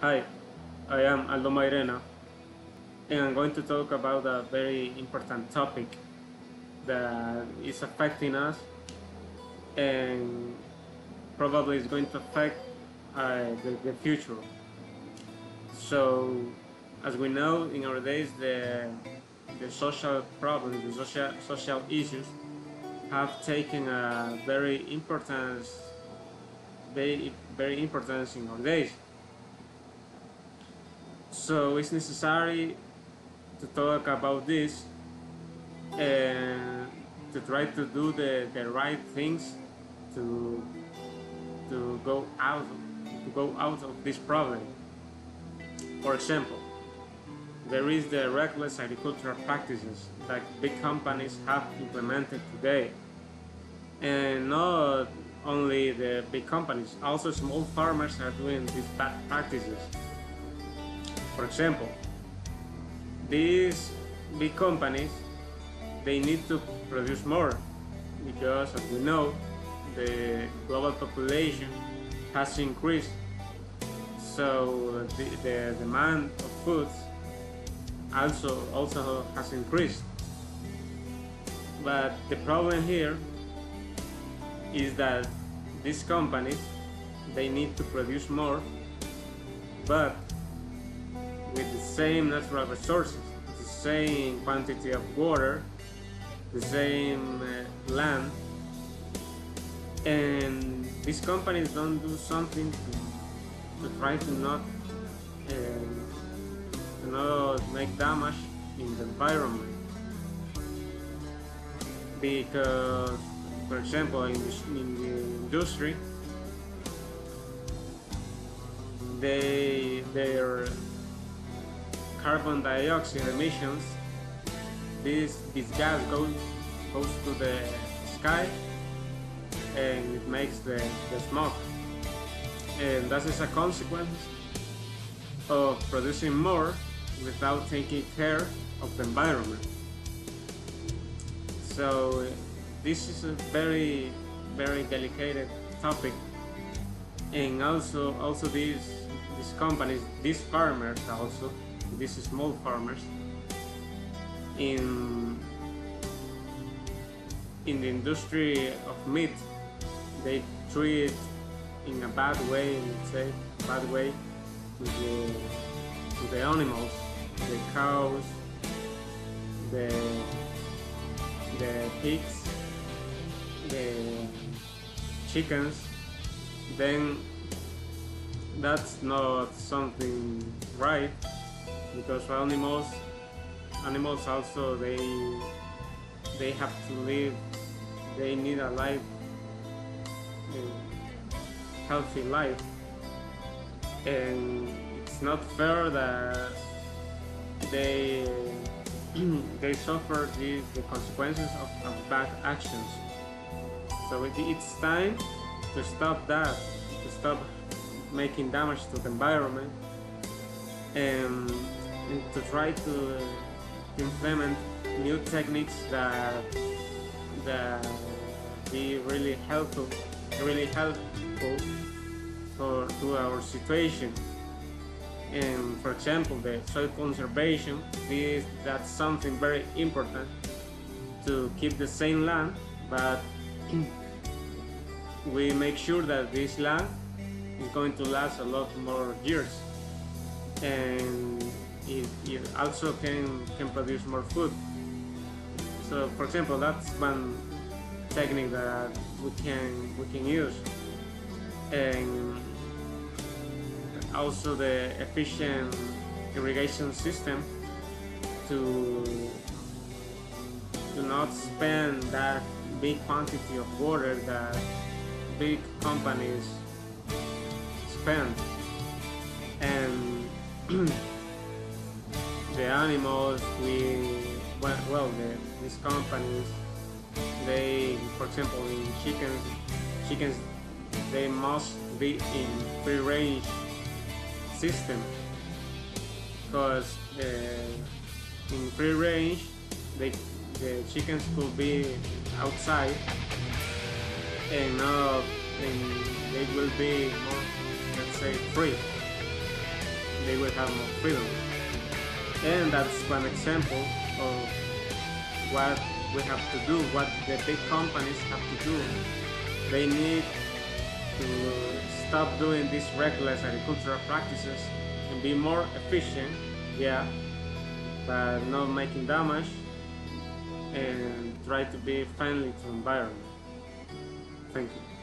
Hi, I am Aldo Mairena, and I'm going to talk about a very important topic that is affecting us and probably is going to affect the future. So, as we know, in our days, the social problems, the social issues have taken a very importance in our days. So, it's necessary to talk about this and to try to do the right things to to go out to go out of this problem. For example, there is the reckless agricultural practices that big companies have implemented today, and not only the big companies, also small farmers are doing these bad practices. For example, these big companies, they need to produce more because, as we know, the global population has increased, so the demand of foods also has increased. But the problem here is that these companies, they need to produce more, but with the same natural resources, the same quantity of water, the same land, and these companies don't do something to try to not make damage in the environment. Because, for example, in the industry, their carbon dioxide emissions, this gas goes to the sky and it makes the smoke, and that is a consequence of producing more without taking care of the environment. So this is a very delicate topic, and also these companies, these farmers, also these small farmers in in the industry of meat, they treat in a bad way, let's say, bad way to the animals, the cows, the the pigs, the chickens. Then that's not something right, because animals also they have to live, they need a life, healthy life, and it's not fair that they they suffer the consequences of bad actions. So it's time to stop that, to stop making damage to the environment, and to try to implement new techniques that be really helpful for to our situation. And for example, the soil conservation, that's something very important to keep the same land, but we make sure that this land is going to last a lot more years, and it also can produce more food. So, for example, that's one technique that we can use, and also the efficient irrigation system to not spend that big quantity of water that big companies spend, and the animals these companies, they, for example, in chickens they must be in free range system, because in free range they, the chickens could be outside, and now and they will be more, let's say, free. they will have more freedom. And that's one example of what we have to do, what the big companies have to do. They need to stop doing these reckless agricultural practices and be more efficient, yeah, but not making damage, and try to be friendly to environment. Thank you.